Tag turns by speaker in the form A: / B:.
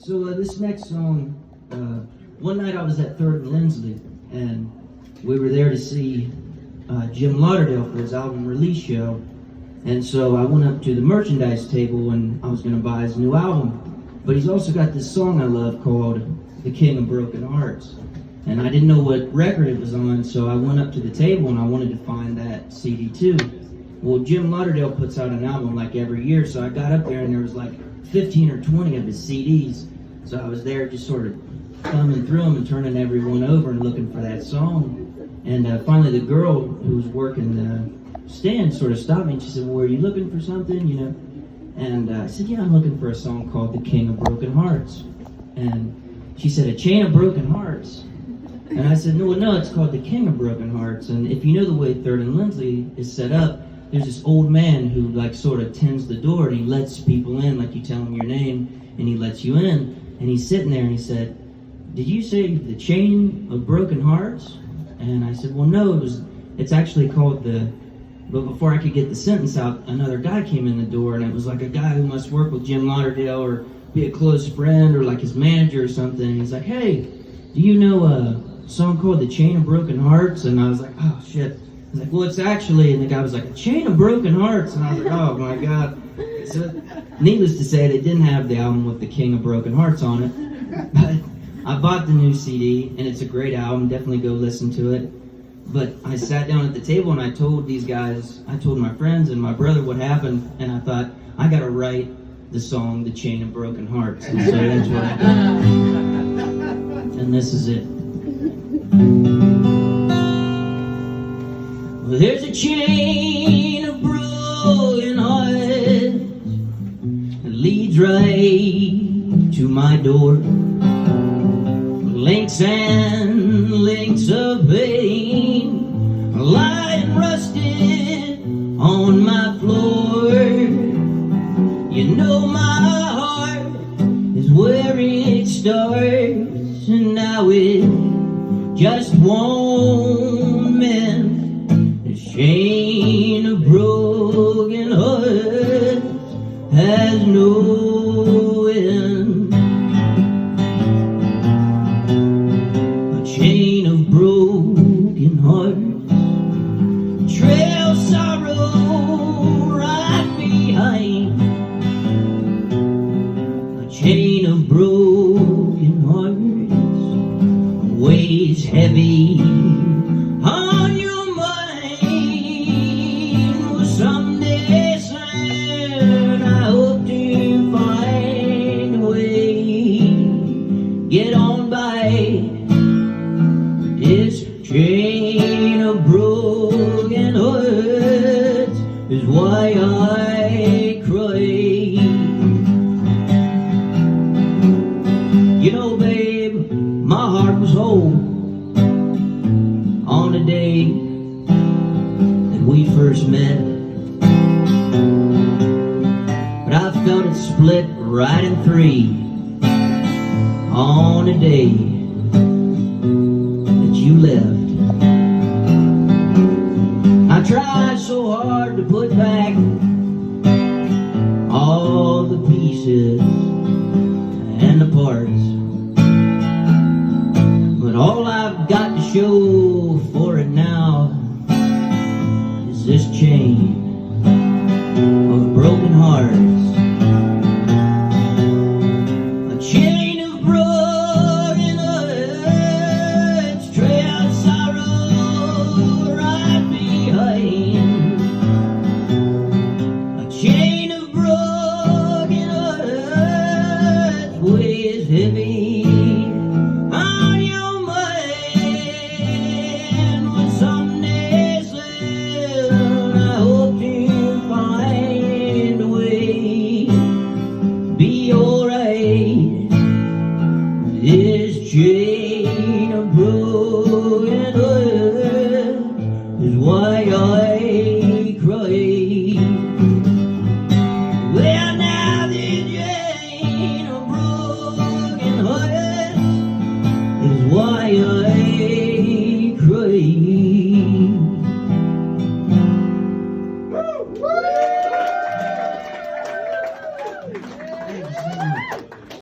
A: So this next song, one night I was at 3rd and Lindsley, and we were there to see Jim Lauderdale for his album release show. And so I went up to the merchandise table and I was going to buy his new album. But he's also got this song I love called The King of Broken Hearts. And I didn't know what record it was on, so I went up to the table and I wanted to find that CD too. Well, Jim Lauderdale puts out an album like every year, so I got up there and there was like 15 or 20 of his CDs. So I was there just sort of thumbing through them and turning everyone over and looking for that song. And finally the girl who was working the stand sort of stopped me and she said, well, are you looking for something, you know? And I said, yeah, I'm looking for a song called The King of Broken Hearts. And she said, A Chain of Broken Hearts. And I said, no, it's called The King of Broken Hearts. And if you know the way 3rd and Lindsley is set up, there's this old man who like sort of tends the door and he lets people in, like you tell him your name and he lets you in. And he's sitting there and he said, did you say The Chain of Broken Hearts? And I said, well, no, it's actually called but before I could get the sentence out, another guy came in the door and it was like a guy who must work with Jim Lauderdale or be a close friend or like his manager or something. And he's like, hey, do you know a song called The Chain of Broken Hearts? And I was like, oh shit. I was like, well, it's actually, and the guy was like, A Chain of Broken Hearts. And I was like, oh my God. So, needless to say, they didn't have the album with The King of Broken Hearts on it. But I bought the new CD, and it's a great album. Definitely go listen to it. But I sat down at the table, and I told these guys, I told my friends and my brother what happened, and I thought, I gotta write the song The Chain of Broken Hearts. And so that's what I did. And this is it. Well, there's a chain of broken hearts that leads right to my door. Links and links of pain, lying rusted on my floor. You know my heart is where it starts, and now it just won't mend. This chain of broken hearts has no end. Chain of broken hearts, trail sorrow right behind. A chain of broken hearts weighs heavy on your mind. Well, someday soon I hope to find a way, get on by. This chain of broken hearts is why I cry. You know, babe, my heart was whole on the day that we first met. But I felt it split right in 3 on the day you left. I tried so hard to put back all the pieces and the parts, but all I've got to show for it now is this chain of broken hearts. A chain of broken hearts, trail sorrow right behind. A chain of broken hearts weighs heavy